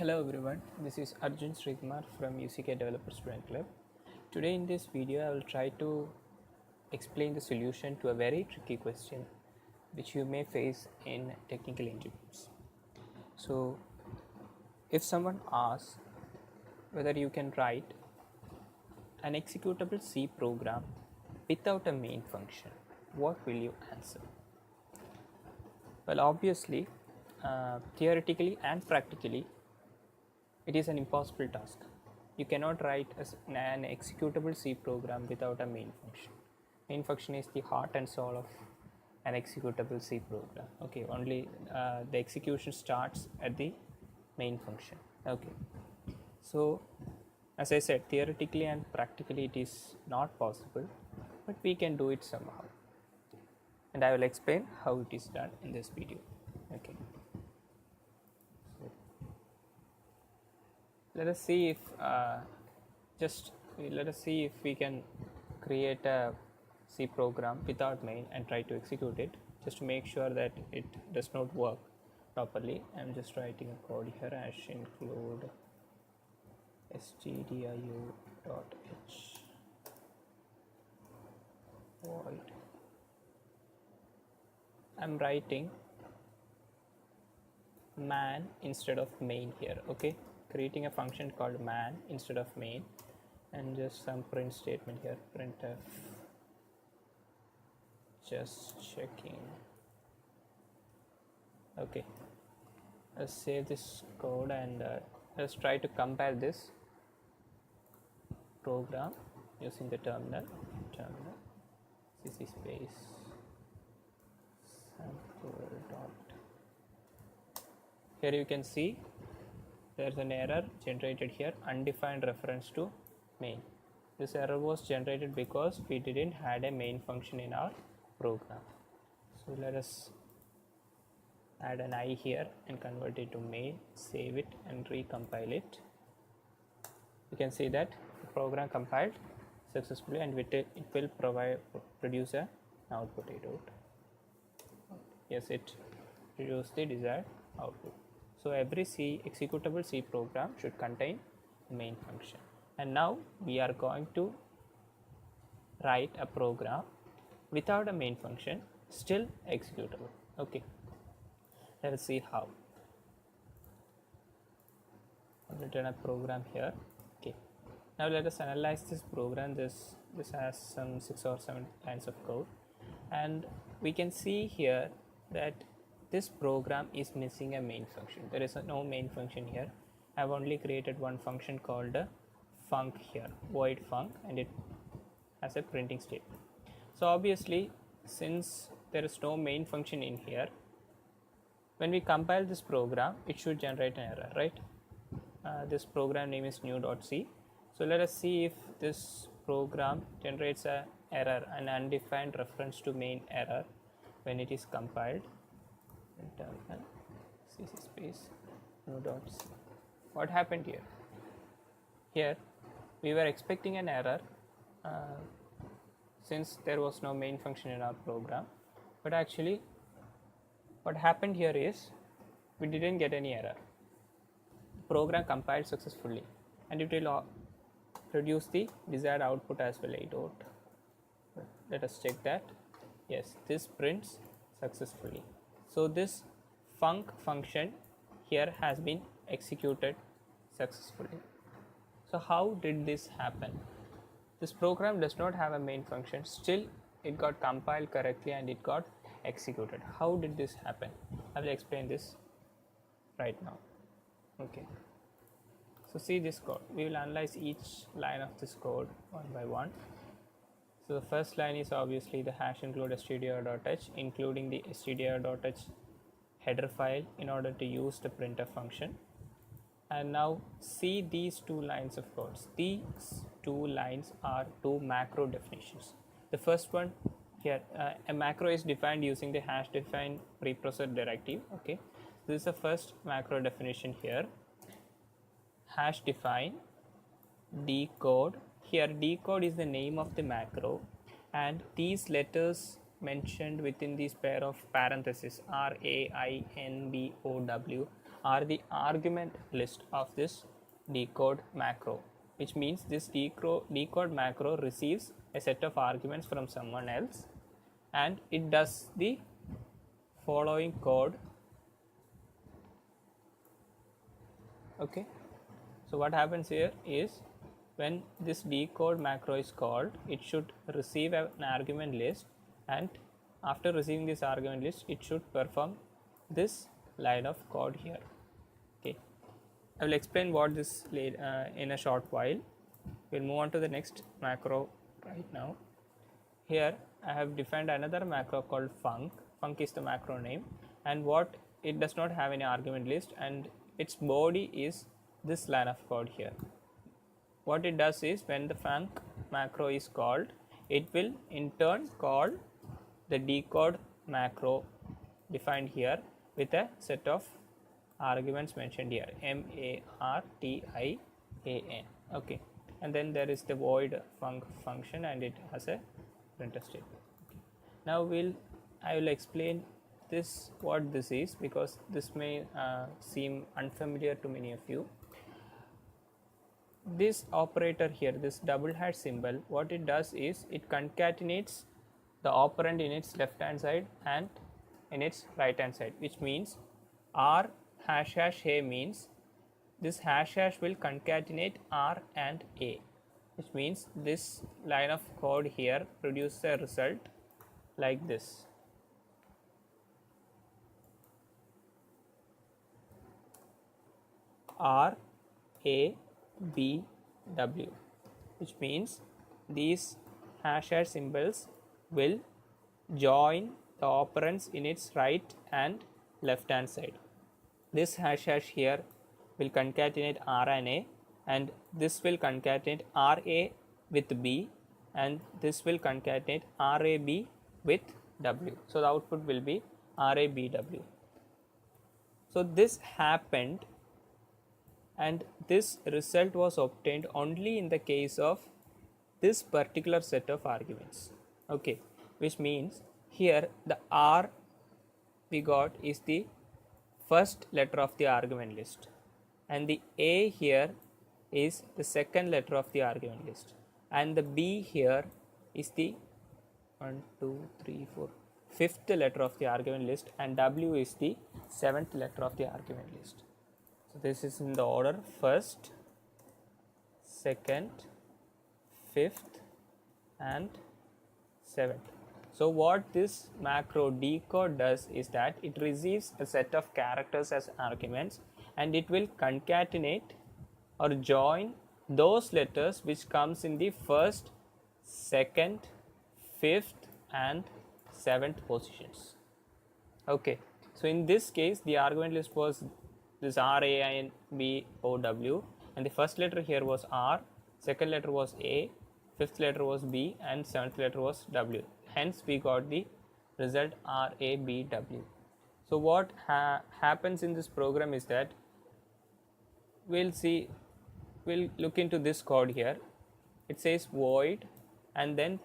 Hello everyone, this is Arjun Sreekumar from UCK Developer Student Club. Today in this video I will try to explain the solution to a very tricky question which you may face in technical interviews. So if someone asks whether you can write an executable C program without a main function, what will you answer? Well, obviously, theoretically and practically, it is an impossible task. You cannot write an executable C program without a main function. Main function is the heart and soul of an executable C program. Okay, only the execution starts at the main function. Okay, so as I said, theoretically and practically it is not possible, but we can do it somehow. And I will explain how it is done in this video. Okay. Let us see if let us see if we can create a C program without main and try to execute it, just to make sure that it does not work properly. I'm just writing a code here as include stdio.h void. I'm writing man instead of main here. Okay, creating a function called man instead of main, and just some print statement here, printf, just checking. Okay, let's save this code and let's try to compile this program using the terminal cc space sample dot. Here you can see there's an error generated here, undefined reference to main. This error was generated because we didn't had a main function in our program. So let us add an I here and convert it to main, save it and recompile it. You can see that the program compiled successfully and it will produce an output. Yes, it produced the desired output. So every executable C program should contain a main function. And now we are going to write a program without a main function, still executable. Okay, let us see how. I've written a program here. Okay, now let us analyze this program. This has some 6 or 7 lines of code, and we can see here that this program is missing a main function. There is no main function here. I have only created one function called func here, void func, and it has a printing statement. So obviously, since there is no main function in here, when we compile this program, it should generate an error, right? This program name is new.c. So let us see if this program generates an error, an undefined reference to main error when it is compiled. Terminal cc space new.c. What happened here? Here we were expecting an error since there was no main function in our program, but actually what happened here is we didn't get any error. The program compiled successfully and it will produce the desired output as well. Let us check that. Yes, this prints successfully. So this func function here has been executed successfully. So how did this happen? This program does not have a main function, still it got compiled correctly and it got executed. How did this happen? I will explain this right now. Okay, so see this code. We will analyze each line of this code one by one. So the first line is obviously the hash include stdio.h, including the stdio.h header file in order to use the printf function. And now see these two lines of codes. These two lines are two macro definitions. The first one here, a macro is defined using the hash define preprocessor directive. Okay, this is the first macro definition here. Hash define decode. Here decode is the name of the macro, and these letters mentioned within this pair of parentheses RAINBOW are the argument list of this decode macro, which means this decode macro receives a set of arguments from someone else and it does the following code. Okay, so what happens here is when this decode macro is called, it should receive an argument list, and after receiving this argument list it should perform this line of code here. Okay, I will explain what this in a short while. We'll move on to the next macro right now. Here I have defined another macro called func. Func is the macro name, and what it does not have any argument list, and its body is this line of code here. What it does is when the func macro is called, it will in turn call the decode macro defined here with a set of arguments mentioned here, martin. Okay, and then there is the void func function and it has a printf statement. Okay. Now I will explain this what this is, because this may seem unfamiliar to many of you. This operator here, this double hash symbol, what it does is it concatenates the operand in its left hand side and in its right hand side, which means r hash hash a means this hash hash will concatenate r and a, which means this line of code here produces a result like this. R A B W, which means these hash hash symbols will join the operands in its right and left hand side. This hash hash here will concatenate R and A, and this will concatenate RA with B, and this will concatenate RAB with W. So the output will be RABW. So this happened, and this result was obtained only in the case of this particular set of arguments. Okay, which means here the R we got is the first letter of the argument list, and the A here is the second letter of the argument list, and the B here is the 5th letter of the argument list, and W is the 7th letter of the argument list. So this is in the order 1st, 2nd, 5th and 7th. So what this macro decode does is that it receives a set of characters as arguments, and it will concatenate or join those letters which comes in the 1st, 2nd, 5th and 7th positions. Okay, so in this case the argument list was this R, A, and B, O, W, and the first letter here was R, second letter was A, fifth letter was B, and seventh letter was W. Hence we got the result R, A, B, W. So what happens in this program is that we'll look into this code here. It says void, and then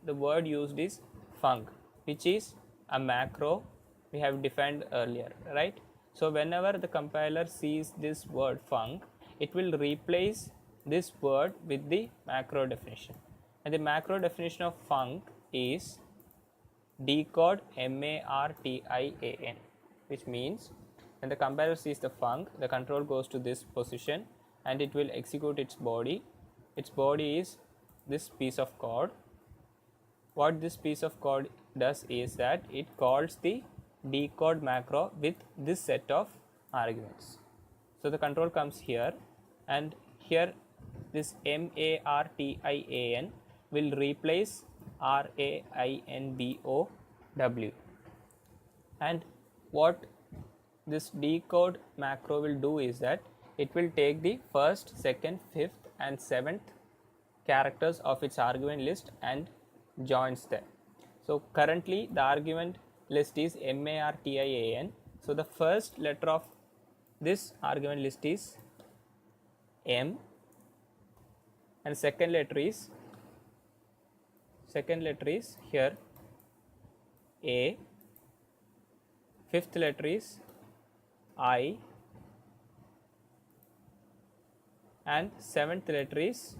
the word used is func, which is a macro we have defined earlier, right? So whenever the compiler sees this word func, it will replace this word with the macro definition, and the macro definition of func is decode martin, which means when the compiler sees the func, the control goes to this position and it will execute its body. Its body is this piece of code. What this piece of code does is that it calls the decode macro with this set of arguments. So the control comes here, and here this martin will replace rainbow, and what this decode macro will do is that it will take the first, second, fifth and seventh characters of its argument list and joins them. So currently the argument list is martin. So the first letter of this argument list is M, and second letter is here A, fifth letter is I, and seventh letter is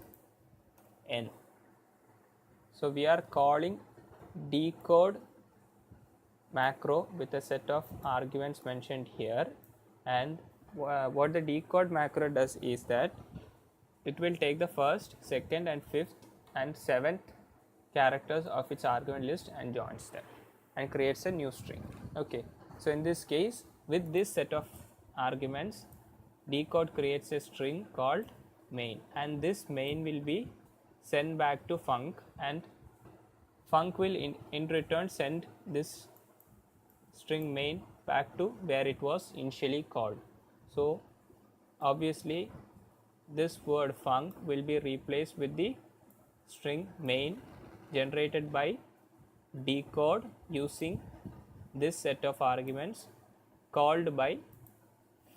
N. So we are calling decode macro with a set of arguments mentioned here, and what the decode macro does is that it will take the first, second and fifth and seventh characters of its argument list and joins them and creates a new string. Okay, so in this case, with this set of arguments, decode creates a string called main, and this main will be sent back to func, and func will in return send this string main back to where it was initially called. So obviously this word func will be replaced with the string main generated by decode using this set of arguments called by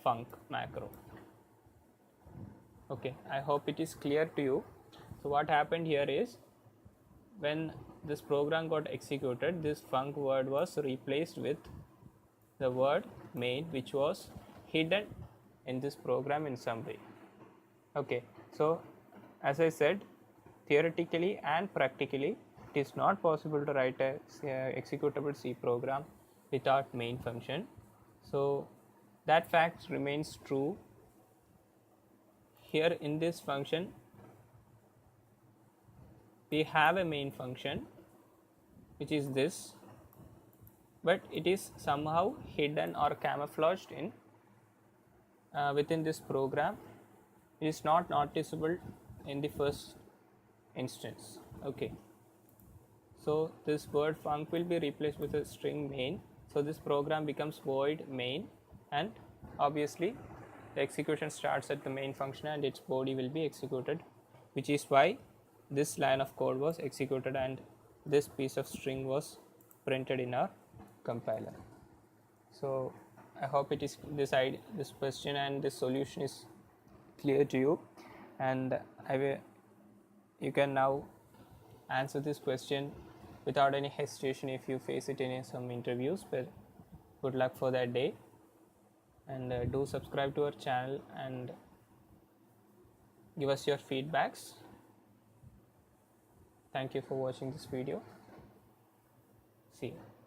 func macro. Okay, I hope it is clear to you. So what happened here is, when this program got executed, this func word was replaced with the word main, which was hidden in this program in some way. Okay, so as I said, theoretically and practically it is not possible to write a executable C program without main function. So that fact remains true. Here in this function we have a main function which is this, but it is somehow hidden or camouflaged in within this program. It is not noticeable in the first instance. Okay, so this word func will be replaced with a string main, so this program becomes void main, and obviously the execution starts at the main function and its body will be executed, which is why this line of code was executed and this piece of string was printed in our compiler. So I hope it is this question and this solution is clear to you, and you can now answer this question without any hesitation if you face it in some interviews. But good luck for that day, and do subscribe to our channel and give us your feedbacks. Thank you for watching this video. See you.